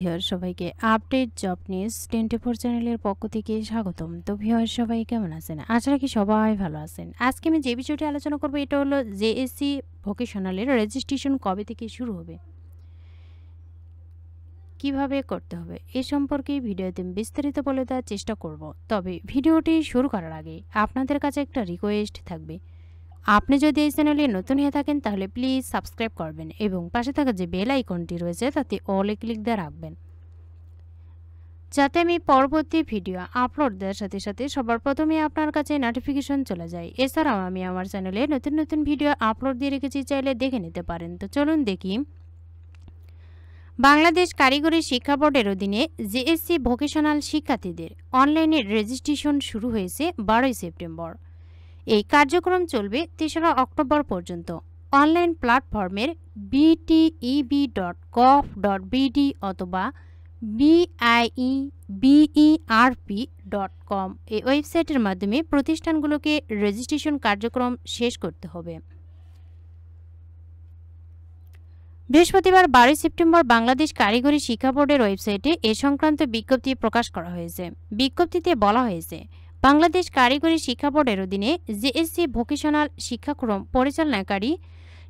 Viewer সবাইকে update job news 24 চ্যানেলের পক্ষ থেকে স্বাগতম। তো ভিউয়ার সবাই কেমন আছেন? আশা রাখি সবাই ভালো আছেন। আজকে আমি যে বিষয়টি আলোচনা করব এটা হলো জেএসসি ভোকেশনালের রেজিস্ট্রেশন কবে থেকে শুরু হবে, কিভাবে করতে হবে এ সম্পর্কে ভিডিওতে বিস্তারিত বলে দেওয়ার চেষ্টা করব। তবে ভিডিওটি শুরু করার আগে আপনাদের কাছে একটা রিকোয়েস্ট থাকবে, আপনি যদি এই চ্যানেলে নতুন হয়ে থাকেন তাহলে প্লিজ সাবস্ক্রাইব করবেন এবং পাশে থাকা যে বেল আইকনটি রয়েছে তাতে অলে ক্লিক দিয়ে রাখবেন, যাতে আমি পরবর্তী ভিডিও আপলোড দেওয়ার সাথে সাথে সবার প্রথমে আপনার কাছে নোটিফিকেশন চলে যায়। এছাড়াও আমি আমার চ্যানেলে নতুন নতুন ভিডিও আপলোড দিয়ে রেখেছি, চাইলে দেখে নিতে পারেন। তো চলুন দেখি। বাংলাদেশ কারিগরি শিক্ষা বোর্ডের অধীনে জেএসসি ভোকেশনাল শিক্ষার্থীদের অনলাইনে রেজিস্ট্রেশন শুরু হয়েছে 12 সেপ্টেম্বর। এই কার্যক্রম চলবে 3রা অক্টোবর পর্যন্ত। অনলাইন প্ল্যাটফর্মের bte.gov.bd অথবা bieberp.com এই ওয়েবসাইটের মাধ্যমে প্রতিষ্ঠানগুলোকে রেজিস্ট্রেশন কার্যক্রম শেষ করতে হবে। বৃহস্পতিবার 12 সেপ্টেম্বর বাংলাদেশ কারিগরি শিক্ষা বোর্ডের ওয়েবসাইটে এ সংক্রান্ত বিজ্ঞপ্তি প্রকাশ করা হয়েছে। বিজ্ঞপ্তিতে বলা হয়েছে, বাংলাদেশ কারিগরি শিক্ষা বোর্ডের অধীনে জেএসসি ভোকেশনাল শিক্ষাক্রম পরিচালনাকারী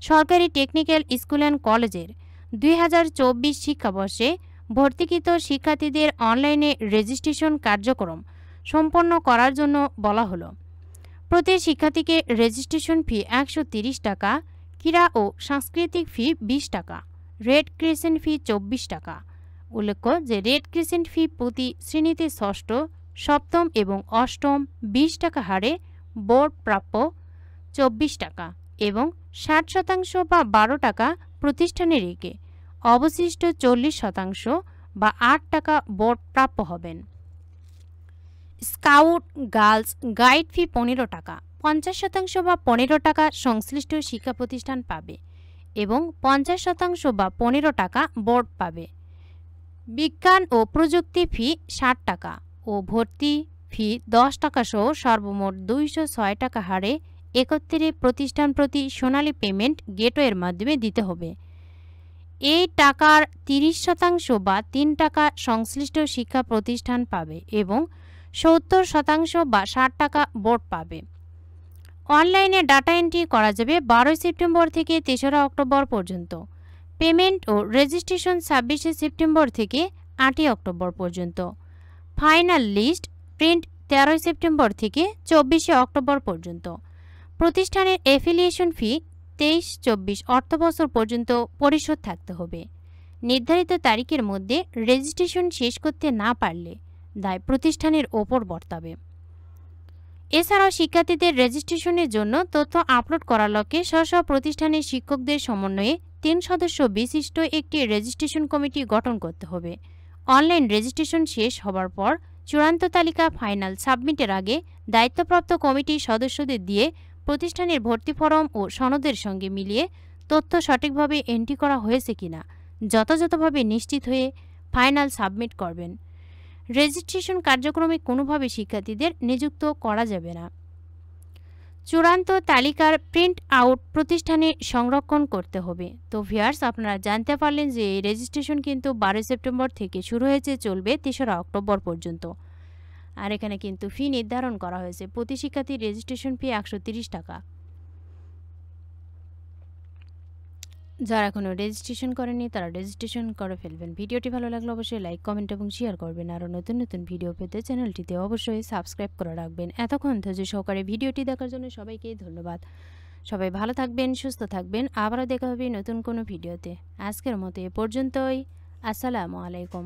সরকারি টেকনিক্যাল স্কুল অ্যান্ড কলেজের 2024 শিক্ষাবর্ষে ভর্তিকৃত শিক্ষার্থীদের অনলাইনে রেজিস্ট্রেশন কার্যক্রম সম্পন্ন করার জন্য বলা হলো। প্রতি শিক্ষার্থীকে রেজিস্ট্রেশন ফি 130 টাকা, ক্রীড়া ও সাংস্কৃতিক ফি 20 টাকা, রেড ক্রিসেন্ট ফি 24 টাকা। উল্লেখ্য যে রেড ক্রিসেন্ট ফি প্রতি শ্রেণীতে ষষ্ঠ, সপ্তম এবং অষ্টম 20 টাকা হারে বোর্ড প্রাপ্য 24 টাকা এবং 60% বা 12 টাকা প্রতিষ্ঠানে রেখে অবশিষ্ট 40% বা 8 টাকা বোর্ড প্রাপ্য হবেন। স্কাউট গার্লস গাইড ফি 15 টাকা, 50% বা 15 টাকা সংশ্লিষ্ট শিক্ষা প্রতিষ্ঠান পাবে এবং 50% বা 15 টাকা বোর্ড পাবে। বিজ্ঞান ও প্রযুক্তি ফি 60 টাকা ও ভর্তি ফি 10 টাকা সহ সর্বমোট 206 টাকা হারে একত্রে প্রতিষ্ঠান প্রতি সোনালী পেমেন্ট গেটওয়ের মাধ্যমে দিতে হবে। এই টাকার 30% বা 3 টাকা সংশ্লিষ্ট শিক্ষা প্রতিষ্ঠান পাবে এবং 70% বা 60 টাকা বোর্ড পাবে। অনলাইনে ডাটা এন্ট্রি করা যাবে 12 সেপ্টেম্বর থেকে 3রা অক্টোবর পর্যন্ত। পেমেন্ট ও রেজিস্ট্রেশন 26 সেপ্টেম্বর থেকে 8 অক্টোবর পর্যন্ত। ফাইনাল লিস্ট প্রিন্ট 13 সেপ্টেম্বর থেকে 24 অক্টোবর পর্যন্ত। প্রতিষ্ঠানের অ্যাফিলিয়েশন ফি 23-24 অর্থবছর পর্যন্ত পরিশোধ থাকতে হবে। নির্ধারিত তারিখের মধ্যে রেজিস্ট্রেশন শেষ করতে না পারলে দায় প্রতিষ্ঠানের ওপর বর্তাবে। এছাড়াও শিক্ষার্থীদের রেজিস্ট্রেশনের জন্য তথ্য আপলোড করার লক্ষ্যে স্ব প্রতিষ্ঠানের শিক্ষকদের সমন্বয়ে 3 সদস্য বিশিষ্ট একটি রেজিস্ট্রেশন কমিটি গঠন করতে হবে। অনলাইন রেজিস্ট্রেশন শেষ হবার পর চূড়ান্ত তালিকা ফাইনাল সাবমিটের আগে দায়িত্বপ্রাপ্ত কমিটির সদস্যদের দিয়ে প্রতিষ্ঠানের ভর্তি ফরম ও সনদের সঙ্গে মিলিয়ে তথ্য সঠিকভাবে এন্ট্রি করা হয়েছে কিনা যথাযথভাবে নিশ্চিত হয়ে ফাইনাল সাবমিট করবেন। রেজিস্ট্রেশন কার্যক্রমে কোনোভাবে শিক্ষার্থীদের নিযুক্ত করা যাবে না। চূড়ান্ত তালিকার প্রিন্ট আউট প্রতিষ্ঠানে সংরক্ষণ করতে হবে। তো ভিউয়ার্স, আপনারা জানতে পারলেন যে এই রেজিস্ট্রেশন কিন্তু 12 সেপ্টেম্বর থেকে শুরু হয়েছে, চলবে 3রা অক্টোবর পর্যন্ত। আর এখানে কিন্তু ফি নির্ধারণ করা হয়েছে, প্রতি শিক্ষার্থীর রেজিস্ট্রেশন ফি 130 টাকা। যারা এখনও রেজিস্ট্রেশন করেনি তারা রেজিস্ট্রেশন করে ফেলবেন। ভিডিওটি ভালো লাগলে অবশ্যই লাইক, কমেন্ট এবং শেয়ার করবেন। আরও নতুন নতুন ভিডিও পেতে চ্যানেলটিতে অবশ্যই সাবস্ক্রাইব করে রাখবেন। এতক্ষণ ধৈর্য সহকারে ভিডিওটি দেখার জন্য সবাইকে ধন্যবাদ। সবাই ভালো থাকবেন, সুস্থ থাকবেন। আবারও দেখা হবে নতুন কোনো ভিডিওতে। আজকের মতো এ পর্যন্তই। আসসালামু আলাইকুম।